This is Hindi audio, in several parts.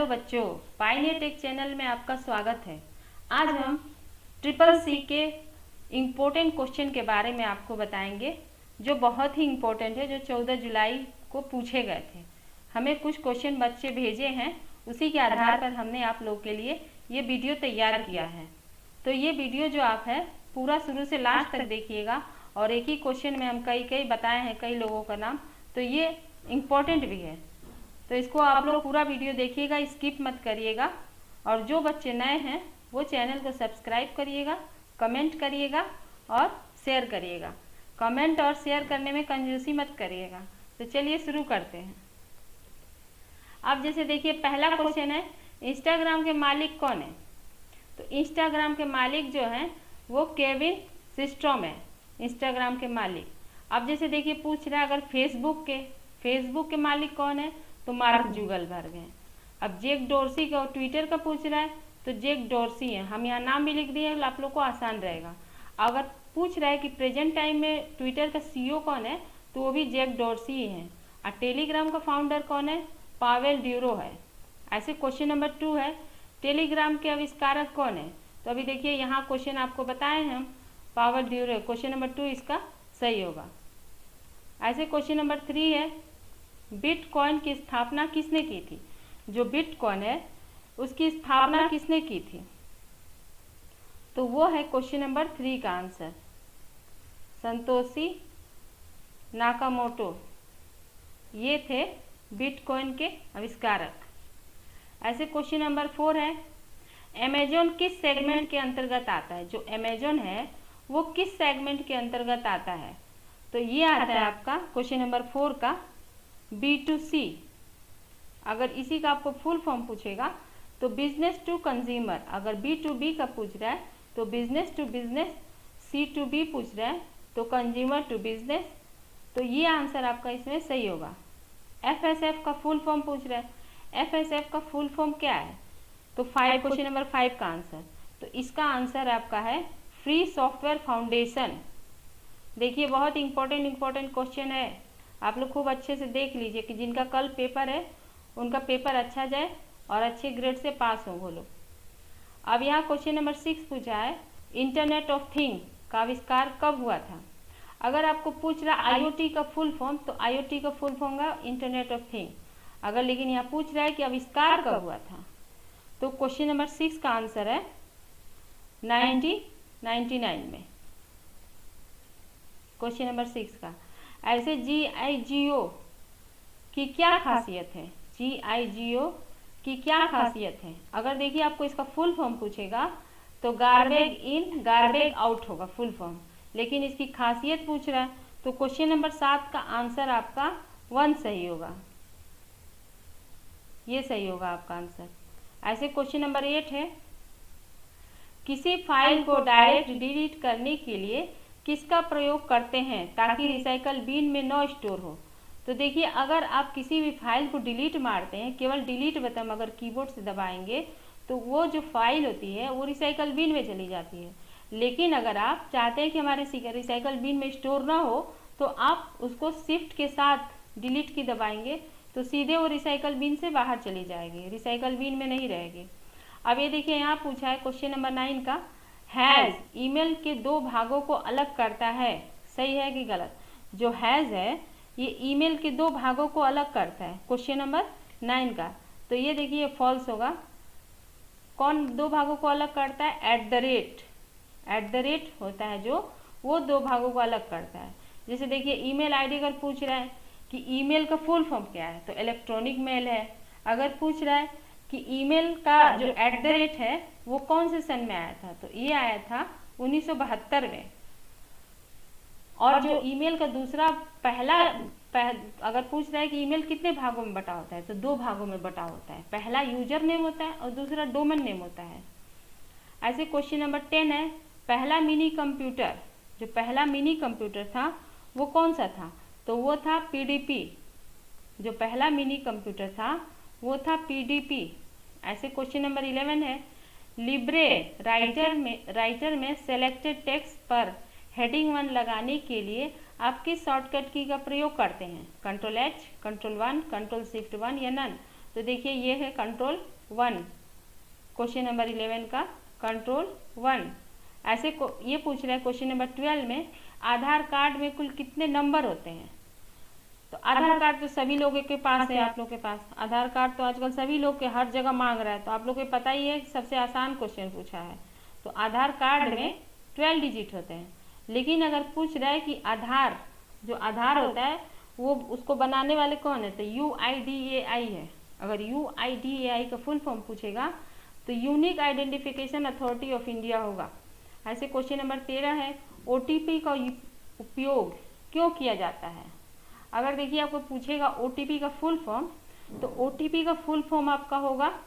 बच्चों, पायनियर टेक चैनल में आपका स्वागत है। आज हम ट्रिपल सी के इम्पोर्टेंट क्वेश्चन के बारे में आपको बताएंगे जो बहुत ही इम्पोर्टेंट है, जो 14 जुलाई को पूछे गए थे। हमें कुछ क्वेश्चन बच्चे भेजे हैं, उसी के आधार पर हमने आप लोग के लिए ये वीडियो तैयार किया है। तो ये वीडियो जो आप है पूरा शुरू से लास्ट तक देखिएगा और एक ही क्वेश्चन में हम कई बताए हैं कई लोगों का नाम, तो ये इम्पोर्टेंट भी है। तो इसको आप लोग पूरा वीडियो देखिएगा, स्किप मत करिएगा। और जो बच्चे नए हैं वो चैनल को सब्सक्राइब करिएगा, कमेंट करिएगा और शेयर करिएगा। कमेंट और शेयर करने में कंजूसी मत करिएगा। तो चलिए शुरू करते हैं। अब जैसे देखिए पहला क्वेश्चन है, इंस्टाग्राम के मालिक कौन है? तो इंस्टाग्राम के मालिक जो हैं वो केविन सिस्ट्रोम है, इंस्टाग्राम के मालिक। अब जैसे देखिए पूछ रहा है अगर फेसबुक के मालिक कौन है, तो मार्क जुगलबर्ग हैं। अब जेक डोर्सी का ट्विटर का पूछ रहा है तो जेक डोर्सी हैं। हम यहाँ नाम भी लिख दिए, आप लोग को आसान रहेगा। अगर पूछ रहा है कि प्रेजेंट टाइम में ट्विटर का सीईओ कौन है, तो वो भी जेक डोर्सी ही हैं। और टेलीग्राम का फाउंडर कौन है? पावेल ड्यूरो है। ऐसे क्वेश्चन नंबर 2 है, टेलीग्राम के आविष्कारक कौन है? तो अभी देखिए यहाँ क्वेश्चन आपको बताए हैं हम, पावेल ड्यूरो। क्वेश्चन नंबर 2 इसका सही होगा। ऐसे क्वेश्चन नंबर 3 है, बिटकॉइन की स्थापना किसने की थी? जो बिटकॉइन है उसकी स्थापना किसने की थी? तो वो है क्वेश्चन नंबर 3 का आंसर, संतोषी नाकामोटो। ये थे बिटकॉइन के आविष्कारक। ऐसे क्वेश्चन नंबर 4 है, अमेजोन किस सेगमेंट के अंतर्गत आता है? जो अमेजोन है वो किस सेगमेंट के अंतर्गत आता है? तो ये आता है आपका क्वेश्चन नंबर 4 का B2C। अगर इसी का आपको फुल फॉर्म पूछेगा तो बिजनेस टू कंज्यूमर। अगर B2B का पूछ रहा है तो बिजनेस टू बिजनेस, C2B पूछ रहा है तो कंज्यूमर टू बिजनेस। तो ये आंसर आपका इसमें सही होगा। FSF का फुल फॉर्म पूछ रहा है, FSF का फुल फॉर्म क्या है? तो क्वेश्चन नंबर 5 का आंसर, तो इसका आंसर आपका है फ्री सॉफ्टवेयर फाउंडेशन। देखिए बहुत इंपॉर्टेंट क्वेश्चन है, आप लोग खूब अच्छे से देख लीजिए कि जिनका कल पेपर है उनका पेपर अच्छा जाए और अच्छे ग्रेड से पास हो वो लोग। अब यहाँ क्वेश्चन नंबर 6 पूछा है, इंटरनेट ऑफ थिंग का आविष्कार कब हुआ था? अगर आपको पूछ रहा IoT का फुल फॉर्म, तो IoT का फुल फॉर्म होगा इंटरनेट ऑफ थिंग। अगर लेकिन यहाँ पूछ रहा है कि आविष्कार कब हुआ था, तो क्वेश्चन नंबर 6 का आंसर है 1999 में, क्वेश्चन नंबर 6 का। ऐसे GIGO की क्या खासियत है? GIGO की क्या खासियत है? अगर देखिए आपको इसका फुल फॉर्म पूछेगा तो गार्बेज इन गार्बेज आउट होगा फुल फॉर्म, लेकिन इसकी खासियत पूछ रहा है तो क्वेश्चन नंबर 7 का आंसर आपका 1 सही होगा। ये सही होगा आपका आंसर। ऐसे क्वेश्चन नंबर 8 है, किसी फाइल को डायरेक्ट डिलीट करने के लिए किसका प्रयोग करते हैं ताकि रिसाइकल बिन में न स्टोर हो? तो देखिए अगर आप किसी भी फाइल को डिलीट मारते हैं, केवल डिलीट बटन अगर कीबोर्ड से दबाएंगे तो वो जो फाइल होती है वो रिसाइकल बिन में चली जाती है। लेकिन अगर आप चाहते हैं कि हमारे रिसाइकल बिन में स्टोर ना हो, तो आप उसको शिफ्ट के साथ डिलीट की दबाएंगे तो सीधे वो रिसाइकल बिन से बाहर चली जाएगी, रिसाइकल बिन में नहीं रहेगी। अब ये देखिए यहाँ पूछा है क्वेश्चन नंबर 9 का, हैज़ ईमेल के 2 भागों को अलग करता है, सही है कि गलत? जो हैज़ है ये ईमेल के 2 भागों को अलग करता है, क्वेश्चन नंबर 9 का। तो ये देखिए फॉल्स होगा। कौन 2 भागों को अलग करता है? एट द रेट होता है जो, वो 2 भागों को अलग करता है। जैसे देखिए ईमेल आईडी अगर पूछ रहा है कि ईमेल का फुल फॉर्म क्या है, तो इलेक्ट्रॉनिक मेल है। अगर पूछ रहा है कि ईमेल का जो एट द रेट है वो कौन से सन में आया था, तो ये आया था 1972 में। और जो ईमेल का दूसरा अगर पूछ रहा है कि ईमेल कितने भागों में बटा होता है, तो 2 भागों में बटा होता है। पहला यूजर नेम होता है और दूसरा डोमेन नेम होता है। ऐसे क्वेश्चन नंबर 10 है, पहला मिनी कंप्यूटर था वो कौन सा था? तो वो था PDP। जो पहला मिनी कंप्यूटर था वो था PDP। ऐसे क्वेश्चन नंबर 11 है, लिब्रे राइटर में सेलेक्टेड टेक्स्ट पर हेडिंग 1 लगाने के लिए आप किस शॉर्टकट की का प्रयोग करते हैं? Ctrl+H, Ctrl+1, Ctrl+Shift+1 या नन? तो देखिए ये है Ctrl 1, क्वेश्चन नंबर 11 का कंट्रोल 1। ऐसे ये पूछ रहा है क्वेश्चन नंबर 12 में आधार कार्ड में कुल कितने नंबर होते हैं। तो आधार कार्ड तो सभी लोगों के पास है, आप लोग के पास आधार कार्ड तो आजकल सभी लोग के हर जगह मांग रहा है, तो आप लोग को पता ही है, सबसे आसान क्वेश्चन पूछा है। तो आधार कार्ड में 12 डिजिट होते हैं। लेकिन अगर पूछ रहा है कि आधार, जो आधार होता है वो उसको बनाने वाले कौन है, तो UIDAI है। अगर UIDAI का फुल फॉर्म पूछेगा तो unique identification authority of India होगा। ऐसे क्वेश्चन नंबर 13 है OTP का उपयोग क्यों किया जाता है। अगर देखिए आपको पूछेगा OTP का फुल फॉर्म, तो OTP का फुल फॉर्म आपका होगा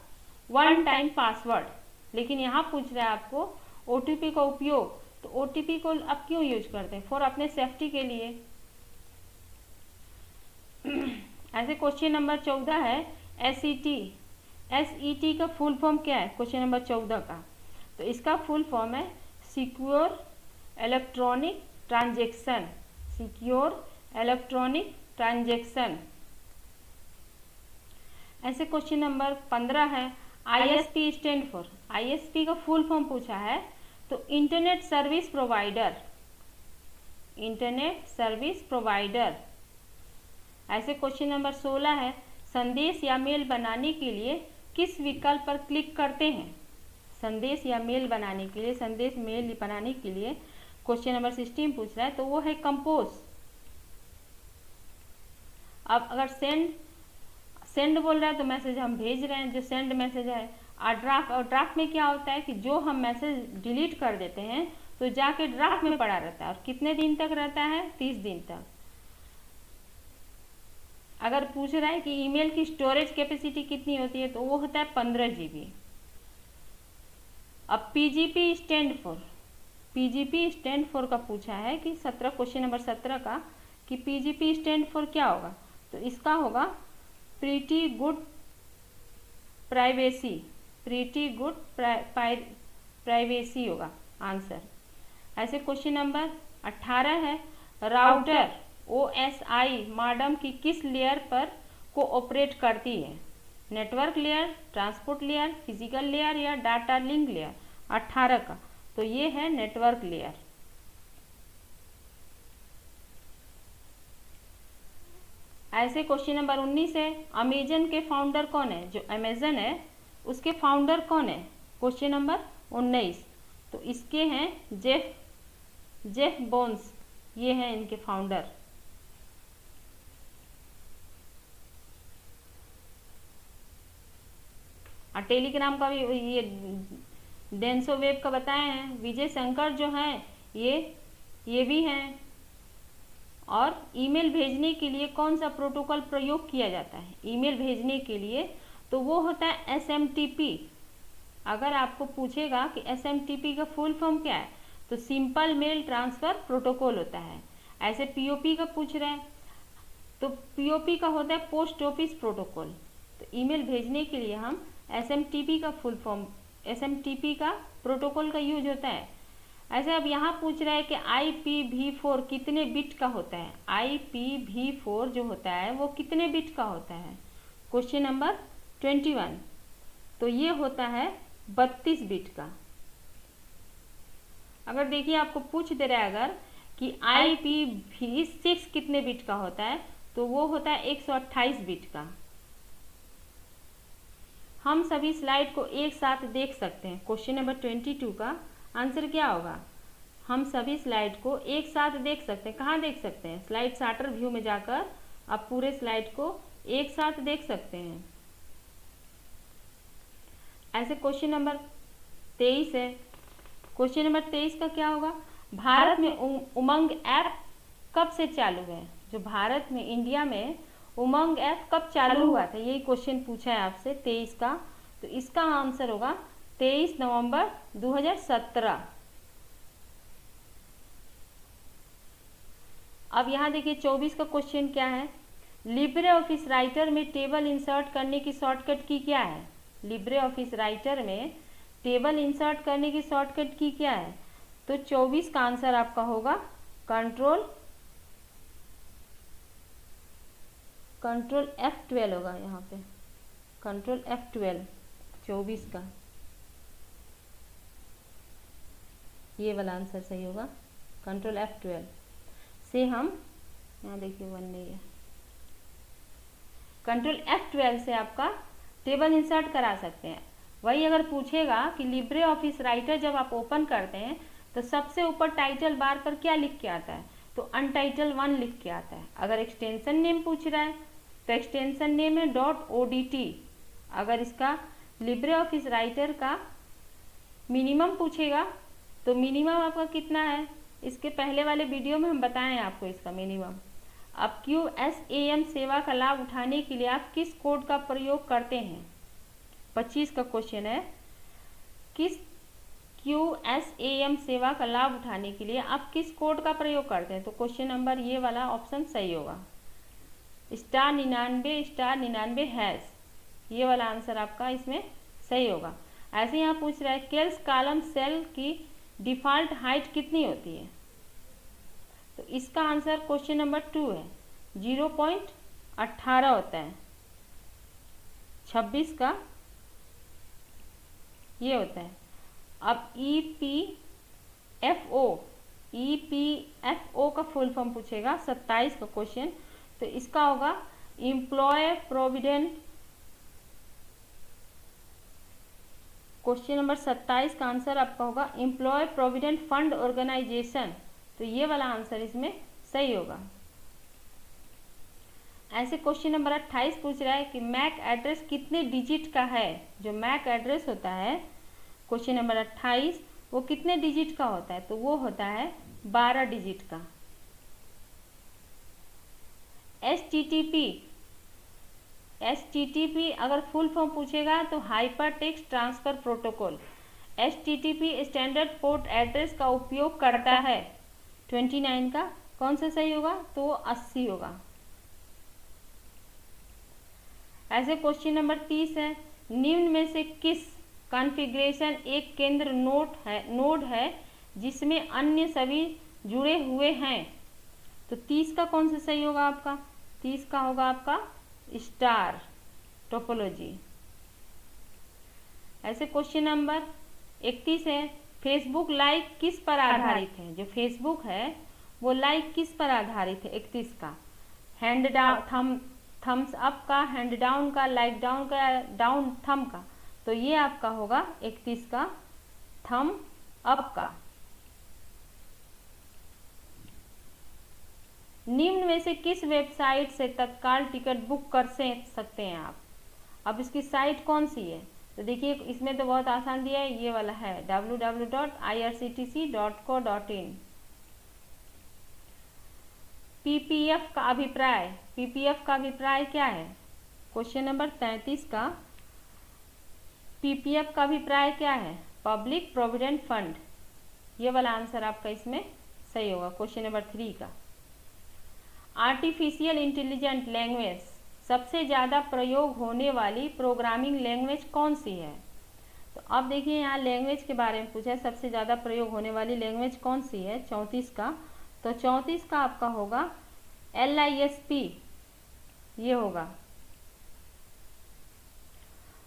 वन टाइम पासवर्ड। लेकिन यहाँ पूछ रहा है आपको OTP का उपयोग, तो OTP को आप क्यों यूज करते हैं, फॉर अपने सेफ्टी के लिए। ऐसे क्वेश्चन नंबर 14 है SET का फुल फॉर्म क्या है, क्वेश्चन नंबर 14 का। तो इसका फुल फॉर्म है secure electronic transaction, secure electronic transaction. ऐसे क्वेश्चन नंबर 15 है ISP स्टैंड फॉर, ISP का फुल फॉर्म पूछा है, तो internet service provider, internet service provider. ऐसे क्वेश्चन नंबर 16 है संदेश या मेल बनाने के लिए किस विकल्प पर क्लिक करते हैं। संदेश या मेल बनाने के लिए, संदेश मेल बनाने के लिए क्वेश्चन नंबर 16 पूछ रहा है, तो वो है कंपोज। अब अगर सेंड बोल रहा है तो मैसेज हम भेज रहे हैं, जो सेंड मैसेज है। और ड्राफ्ट में क्या होता है कि जो हम मैसेज डिलीट कर देते हैं तो जाके ड्राफ्ट में पड़ा रहता है, और कितने दिन तक रहता है, 30 दिन तक। अगर पूछ रहा है कि ईमेल की स्टोरेज कैपेसिटी कितनी होती है, तो वो होता है 15 GB। अब PGP स्टैंड फॉर का पूछा है कि 17 क्वेश्चन नंबर 17 का कि PGP स्टैंड फॉर क्या होगा, तो इसका होगा pretty good privacy, pretty good privacy होगा आंसर। ऐसे क्वेश्चन नंबर 18 है राउटर OSI मॉडेम की किस लेयर पर को ऑपरेट करती है, network layer, transport layer, physical layer या डाटा लिंक लेयर। 18 का तो ये है नेटवर्क लेयर। ऐसे क्वेश्चन नंबर 19 है अमेजन के फाउंडर कौन है, जो अमेजन है उसके फाउंडर कौन है, क्वेश्चन नंबर 19। तो इसके हैं जेफ बोन्स, ये हैं इनके फाउंडर। टेलीग्राम का भी ये डेंसो वेब का बताए हैं, विजय शंकर जो हैं ये भी हैं। और ईमेल भेजने के लिए कौन सा प्रोटोकॉल प्रयोग किया जाता है, ईमेल भेजने के लिए तो वो होता है SMTP। अगर आपको पूछेगा कि SMTP का फुल फॉर्म क्या है, तो सिंपल मेल ट्रांसफर प्रोटोकॉल होता है। ऐसे POP का पूछ रहे हैं, तो POP का होता है पोस्ट ऑफिस प्रोटोकॉल। तो ईमेल भेजने के लिए हम SMTP का फुल फॉर्म, SMTP का प्रोटोकॉल का यूज होता है। ऐसे अब यहाँ पूछ रहा है कि IPv4 कितने बिट का होता है, IPv4 जो होता है वो कितने बिट का होता है, क्वेश्चन नंबर 21। तो ये होता है 32 बिट का। अगर देखिए आपको पूछ दे रहा है अगर कि IPv6 कितने बिट का होता है, तो वो होता है 128 बिट का। हम सभी स्लाइड को एक साथ देख सकते हैं। क्वेश्चन नंबर 22 का आंसर क्या होगा, हम सभी स्लाइड को एक साथ देख सकते हैं। कहाँ देख सकते हैं, स्लाइड चार्टर व्यू में जाकर आप पूरे स्लाइड को एक साथ देख सकते हैं। ऐसे क्वेश्चन नंबर 23 है, क्वेश्चन नंबर 23 का क्या होगा, भारत में उमंग ऐप कब से चालू है, जो भारत में इंडिया में उमंग ऐप कब चालू हुआ था, यही क्वेश्चन पूछा है आपसे 23 का। तो इसका आंसर होगा 23 नवंबर 2017। अब यहाँ देखिए 24 का क्वेश्चन क्या है, लिब्रे ऑफिस राइटर में टेबल इंसर्ट करने की शॉर्टकट की क्या है, लिब्रे ऑफिस राइटर में टेबल इंसर्ट करने की शॉर्टकट की क्या है। तो 24 का आंसर आपका होगा कंट्रोल F12 होगा, यहाँ पे कंट्रोल F12। 24 का, ये वाला आंसर सही होगा। कंट्रोल F12 से हम, यहाँ देखिए 1 नहीं है, कंट्रोल F12 से आपका टेबल इंसर्ट करा सकते हैं। वही अगर पूछेगा कि लिब्रे ऑफिस राइटर जब आप ओपन करते हैं तो सबसे ऊपर टाइटल बार पर क्या लिख के आता है, तो अनटाइटल 1 लिख के आता है। अगर एक्सटेंशन नेम पूछ रहा है तो एक्सटेंशन नेम है .odt। अगर इसका लिब्रे ऑफिस राइटर का मिनिमम पूछेगा तो मिनिमम आपका कितना है, इसके पहले वाले वीडियो में हम बताएं आपको इसका मिनिमम। अब QSAM सेवा का लाभ उठाने के लिए आप किस कोड का प्रयोग करते हैं, 25 का क्वेश्चन है। किस QSAM सेवा का लाभ उठाने के लिए आप किस कोड का प्रयोग करते हैं, तो क्वेश्चन नंबर ये वाला ऑप्शन सही होगा, *99*99#, ये वाला आंसर आपका इसमें सही होगा। ऐसे यहाँ पूछ रहा है केल्स कॉलम सेल की डिफॉल्ट हाइट कितनी होती है, तो इसका आंसर क्वेश्चन नंबर 2 है, 0.18 होता है। 26 का ये होता है। अब EPFO का फुल फॉर्म पूछेगा, 27 का क्वेश्चन, तो इसका होगा एम्प्लॉय प्रोविडेंट, क्वेश्चन नंबर 27 का आंसर आपका होगा एम्प्लॉय प्रोविडेंट फंड ऑर्गेनाइजेशन, तो ये वाला आंसर इसमें सही होगा। ऐसे क्वेश्चन नंबर 28 पूछ रहा है कि मैक एड्रेस कितने डिजिट का है। जो मैक एड्रेस होता है क्वेश्चन नंबर 28 वो कितने डिजिट का होता है, तो वो होता है 12 डिजिट का। HTTP अगर फुल फॉर्म पूछेगा तो hyper text transfer protocol. HTTP standard port address का उपयोग करता है, 29 का कौन सा सही होगा, तो 80 होगा। ऐसे क्वेश्चन नंबर 30 है, निम्न में से किस कॉन्फ़िगरेशन एक केंद्र नोड है जिसमें अन्य सभी जुड़े हुए हैं, तो 30 का कौन सा सही होगा आपका, 30 का होगा आपका स्टार टोपोलॉजी। ऐसे क्वेश्चन नंबर 31 है, फेसबुक लाइक किस पर आधारित है। जो फेसबुक है वो लाइक किस पर आधारित है, 31 का हैंड डाउन थम्स अप का, हैंड डाउन का, लाइक डाउन का, डाउन थम का, तो ये आपका होगा 31 का थम अप का। निम्न में से किस वेबसाइट से तत्काल टिकट बुक कर सकते हैं आप। अब इसकी साइट कौन सी है, तो देखिए इसमें तो बहुत आसान दिया है, ये वाला है www.irctc.co.in। PPF का अभिप्राय, PPF का अभिप्राय क्या है, क्वेश्चन नंबर 33 का PPF का अभिप्राय क्या है, पब्लिक प्रोविडेंट फंड, ये वाला आंसर आपका इसमें सही होगा, क्वेश्चन नंबर 3 का। आर्टिफिशियल इंटेलिजेंट लैंग्वेज सबसे ज़्यादा प्रयोग होने वाली प्रोग्रामिंग लैंग्वेज कौन सी है, तो अब देखिए यहाँ लैंग्वेज के बारे में पूछा है, सबसे ज़्यादा प्रयोग होने वाली लैंग्वेज कौन सी है, 34 का, तो 34 का आपका होगा LISP, ये होगा।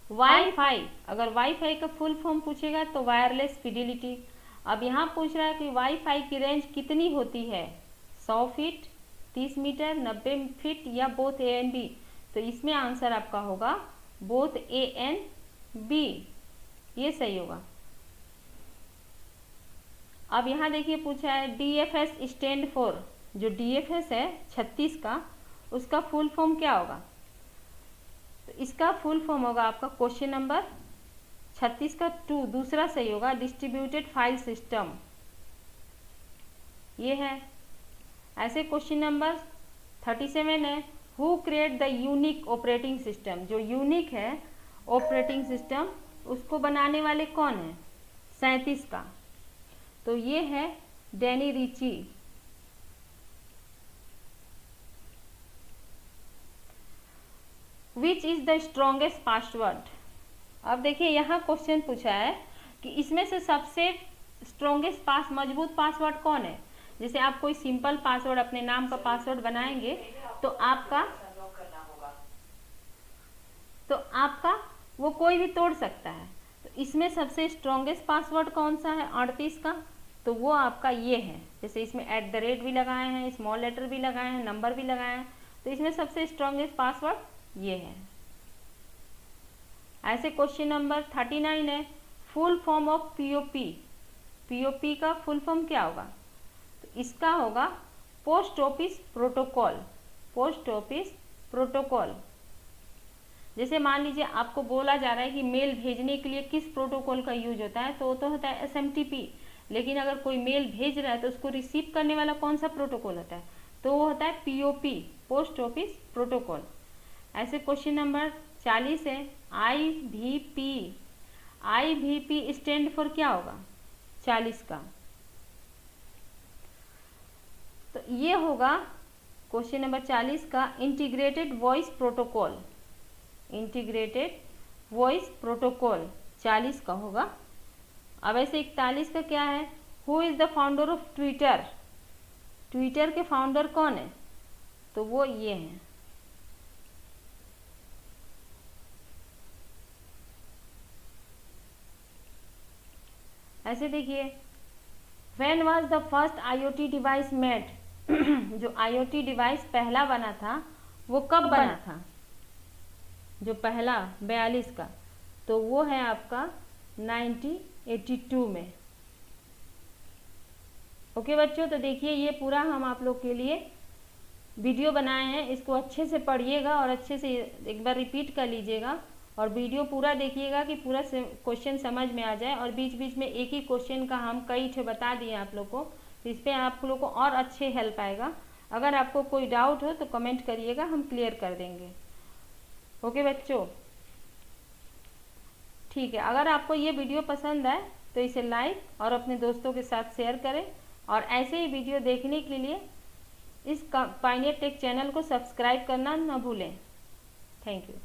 वाईफाई, अगर वाईफाई का फुल फॉर्म पूछेगा तो वायरलेस फिडिलिटी। अब यहाँ पूछ रहा है कि वाईफाई की रेंज कितनी होती है, 100 फीट, 30 मीटर, 90 फीट या बोथ A एंड B, तो इसमें आंसर आपका होगा बोथ A एंड B, ये सही होगा। अब यहाँ देखिए पूछा है DFS स्टैंड फॉर, जो DFS है 36 का, उसका फुल फॉर्म क्या होगा, तो इसका फुल फॉर्म होगा आपका क्वेश्चन नंबर 36 का 2 दूसरा सही होगा, डिस्ट्रीब्यूटेड फाइल सिस्टम, ये है। ऐसे क्वेश्चन नंबर 37 है, who create the unique operating system. जो यूनिक है ऑपरेटिंग सिस्टम उसको बनाने वाले कौन है, 37 का, तो ये है Danny Richie. Which is the strongest password. अब देखिए यहाँ क्वेश्चन पूछा है कि इसमें से सबसे स्ट्रॉन्गेस्ट मजबूत पासवर्ड कौन है। जैसे आप कोई सिंपल पासवर्ड अपने नाम का पासवर्ड बनाएंगे तो आपका वो कोई भी तोड़ सकता है। तो इसमें सबसे स्ट्रॉन्गेस्ट पासवर्ड कौन सा है 38 का, तो वो आपका ये है। जैसे इसमें @ भी लगाए हैं, स्मॉल लेटर भी लगाए हैं, नंबर भी लगाए हैं, तो इसमें सबसे स्ट्रॉन्गेस्ट पासवर्ड ये है। ऐसे क्वेश्चन नंबर 39 है, full form of POP. POP का फुल फॉर्म क्या होगा, तो इसका होगा post office protocol. Post office protocol. जैसे मान लीजिए आपको बोला जा रहा है कि मेल भेजने के लिए किस प्रोटोकॉल का यूज होता है, तो वो तो होता है SMTP। लेकिन अगर कोई मेल भेज रहा है तो उसको रिसीव करने वाला कौन सा प्रोटोकॉल होता है, तो वो होता है POP, पोस्ट ऑफिस प्रोटोकॉल। ऐसे क्वेश्चन नंबर 40 है, IVP। IVP स्टैंड फॉर क्या होगा 40 का, तो ये होगा क्वेश्चन नंबर 40 का integrated voice protocol. Integrated voice protocol 40 का होगा। अब ऐसे 41 का क्या है, who is the founder of Twitter. Twitter के फाउंडर कौन है, तो वो ये हैं। ऐसे देखिए, when was the first IoT device made. जो IoT डिवाइस पहला बना था वो कब बना था, जो पहला 42 का, तो वो है आपका 1982 में। ओके बच्चों, तो देखिए ये पूरा हम आप लोग के लिए वीडियो बनाए हैं, इसको अच्छे से पढ़िएगा और अच्छे से एक बार रिपीट कर लीजिएगा और वीडियो पूरा देखिएगा कि पूरा क्वेश्चन समझ में आ जाए। और बीच बीच में एक ही क्वेश्चन का हम कई ठे बता दिए आप लोग को, तो इस पर आप लोग को और अच्छे हेल्प आएगा। अगर आपको कोई डाउट हो तो कमेंट करिएगा, हम क्लियर कर देंगे। ओके बच्चों, ठीक है। अगर आपको ये वीडियो पसंद आए तो इसे लाइक और अपने दोस्तों के साथ शेयर करें, और ऐसे ही वीडियो देखने के लिए इस पायनियर टेक चैनल को सब्सक्राइब करना न भूलें। Thank you.